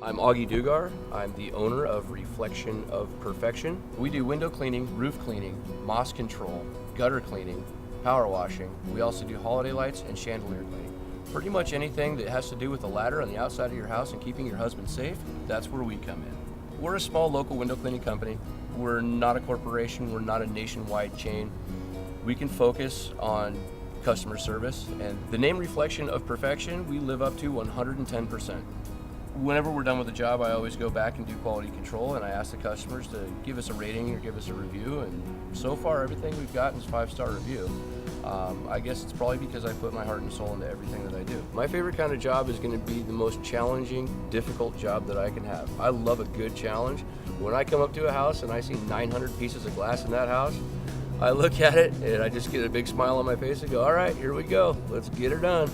I'm Augie Dugar. I'm the owner of Reflection of Perfection. We do window cleaning, roof cleaning, moss control, gutter cleaning, power washing. We also do holiday lights and chandelier cleaning. Pretty much anything that has to do with the ladder on the outside of your house and keeping your husband safe, that's where we come in. We're a small local window cleaning company. We're not a corporation. We're not a nationwide chain. We can focus on customer service, and the name Reflection of Perfection, we live up to 110%. Whenever we're done with a job, I always go back and do quality control, and I ask the customers to give us a rating or give us a review, and so far everything we've gotten is 5-star review. I guess it's probably because I put my heart and soul into everything that I do. My favorite kind of job is going to be the most challenging, difficult job that I can have. I love a good challenge. When I come up to a house and I see 900 pieces of glass in that house, I look at it and I just get a big smile on my face and go, all right, here we go, let's get her done.